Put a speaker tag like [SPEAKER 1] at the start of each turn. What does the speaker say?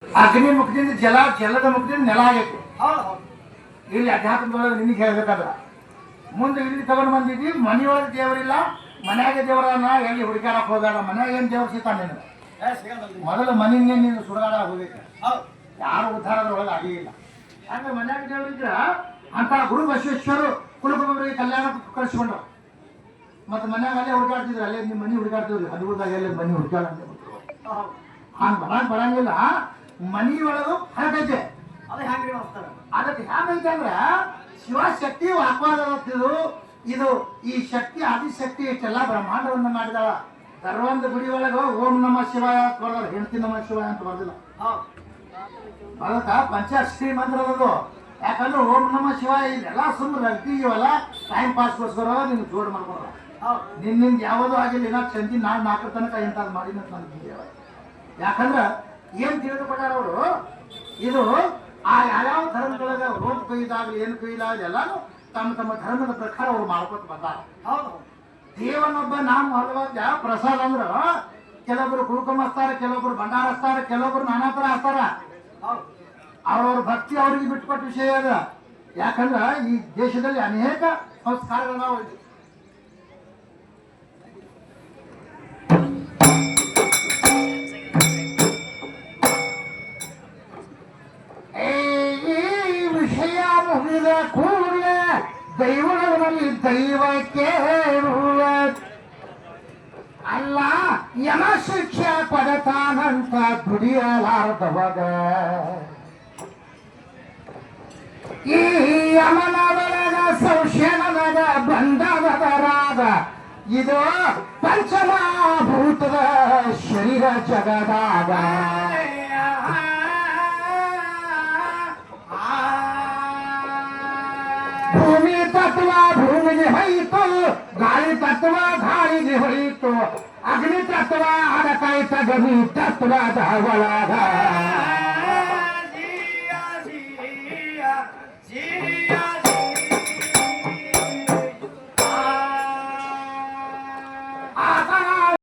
[SPEAKER 1] ಅಗ್ನಿ ಮುಖದಿಂದ ಜಲ, ಜಲದ ಮುಖದಿಂದ ನೆಲ ಆಗೈತಿ. ಇಲ್ಲಿ ಅಧ್ಯಾತ್ಮದೊಳಗೆ ನಿನಗೆ ಹೇಳ್ಬೇಕಾದ್ರ ಮುಂದೆ ಇಲ್ಲಿ ತಗೊಂಡು ಬಂದಿದ್ವಿ. ಮನೆಯೊಳಗೆ ದೇವರಿಲ್ಲ, ಮನ್ಯಾಗ ದೇವರನ್ನ ಎಲ್ಲಿ ಹುಡುಕಾಡಕ್ ಹೋಗಾಡ. ಮನ್ಯಾಗ ಏನು ದೇವ್ರ ಸಿಗ್ತಾನೆ ನೀನು? ಮೊದಲು ಮನೆಯನ್ನೇ ನೀನು ಸುಡಗಾಡ ಹೋಗ್ಬೇಕು. ಯಾರು ಉದ್ಧಾರದೊಳಗೆ ಆಗಿಲ್ಲ. ಹಂಗೆ ಮನ್ಯಾಗ ದೇವರಿದ್ರ ಅಂತ ಗುರು ಬಸವೇಶ್ವರು ಕುಲಕುಮಾರಿಗೆ ಕಲ್ಯಾಣ ಕಳಿಸ್ಕೊಂಡ್ರು. ಮತ್ತೆ ಮನ್ಯಾಗ ಅಲ್ಲೇ ಹುಡುಕಾಡ್ತಿದ್ರು. ಅಲ್ಲೇ ನಿಮ್ಮ ಮನೆ ಹುಡುಕಾಡ್ತಿದ್ರಿ. ಹದಿಮೂರದಾಗ ಎಲ್ಲ ಮನೆ ಹುಡುಕಾಡ ಹಂಗೆ ಬರಂಗಿಲ್ಲ. ಮನಿಯೊಳಗೂ ಹೊರಗೈತೆ. ಅದಕ್ಕೆ ಹೇಗೈತೆ ಅಂದ್ರೆ ಶಿವಶಕ್ತಿ ವಾಕ್ವಾದಿದು. ಇದು ಈ ಶಕ್ತಿ ಆದಿಶಕ್ತಿ ಇಷ್ಟೆಲ್ಲ ಬ್ರಹ್ಮಾಂಡವನ್ನು ಮಾಡಿದಾಳ. ಸರ್ವಂದ ಗುಡಿ ಒಳಗ ಓಂ ನಮ ಶಿವಾಯ ಅಂತ ಬರ್ದಾರ, ಹೆಂಡತಿ ನಮ ಶಿವಾಯ ಅಂತ ಬರ್ದಿಲ್ಲ. ಅದಕ್ಕ ಪಂಚಾಕ್ಷರಿ ಮಂತ್ರ ಅದು. ಯಾಕಂದ್ರೆ ಓಂ ನಮ ಶಿವಾಯ ಇದೆಲ್ಲ ಸುಮ್ಮನೆ ರಗ್ತೀವಲ್ಲ, ಟೈಮ್ ಪಾಸ್ಗೋಸ್ಕರ ನಿನ್ಗೆ ಜೋಡ್ ಮಾಡ್ಕೊಳ. ನಿನ್ನಿಂದ ಯಾವುದೂ ಆಗಿಲ್ಲ. ಇನ್ನ ಚಂದಿ ನಾಳೆ 4 ತನಕ ಇಂಥದ್ದು ಮಾಡಿ ನನಗೆ. ಯಾಕಂದ್ರೆ ಏನ್ ತಿಳಿದುಕೊಂಡಾರ ಅವರು, ಇದು ಆ ಯಾವ್ಯಾವ ಧರ್ಮದೊಳಗೆ ರೋಗ ಕೊಯ್ದಾಗಲಿ ಏನು ಕೊಯ್ದಾಗಲಿ ಎಲ್ಲಾನು ತಮ್ಮ ತಮ್ಮ ಧರ್ಮದ ಪ್ರಕಾರ ಅವ್ರು ಮಾಡ್ಕೊತ ಬಂದಾರ. ದೇವನೊಬ್ಬ ನಾವು ಹಲವಾದ ಪ್ರಸಾದ ಅಂದ್ರ ಕೆಲವೊಬ್ರು ಕುಳ್ಕೊಂಬ ಹಚ್ತಾರ, ಕೆಲವೊಬ್ರು ಭಂಡಾರ ಹಚ್ತಾರ, ಕೆಲವೊಬ್ರು ನಾನಾ ತರ ಹಚ್ತಾರ. ಅವ್ರವ್ರ ಭಕ್ತಿ ಅವ್ರಿಗೆ ಬಿಟ್ಕೊಟ್ಟ ವಿಷಯ ಅದ. ಯಾಕಂದ್ರ ಈ ದೇಶದಲ್ಲಿ ಅನೇಕ ಸಂಸ್ಕಾರಗಳನ್ನ ವಿಷಯ ಮುಗಿದ ಕೂಡಲೇ ದೈವಗಳಲ್ಲಿ ದೈವಕ್ಕೆ ಅಲ್ಲ ಯಮ ಶಿಕ್ಷೆ ಪಡತಾನಂತ ದುಡಿಯಲಾರದವಾಗ ಈ ಯಮನ ಒಳಗ ಸಂಶಯನಗ ಬಂದವದರಾಗ ಇದು ಪಂಚಮಭೂತದ ಶರೀರ ಜಗದಾಗ ಭೂಮಿ ತತ್ವ ಭೂಮಿಗೆ ಹೋಯಿತು, ಗಾಳಿ ತತ್ವ ಗಾಳಿಗೆ ಹೋಯಿತು, ಅಗ್ನಿ ತತ್ವ ಅಡಕಾಯ್ತ ಗವಿ ತತ್ವದ ಒಳಗ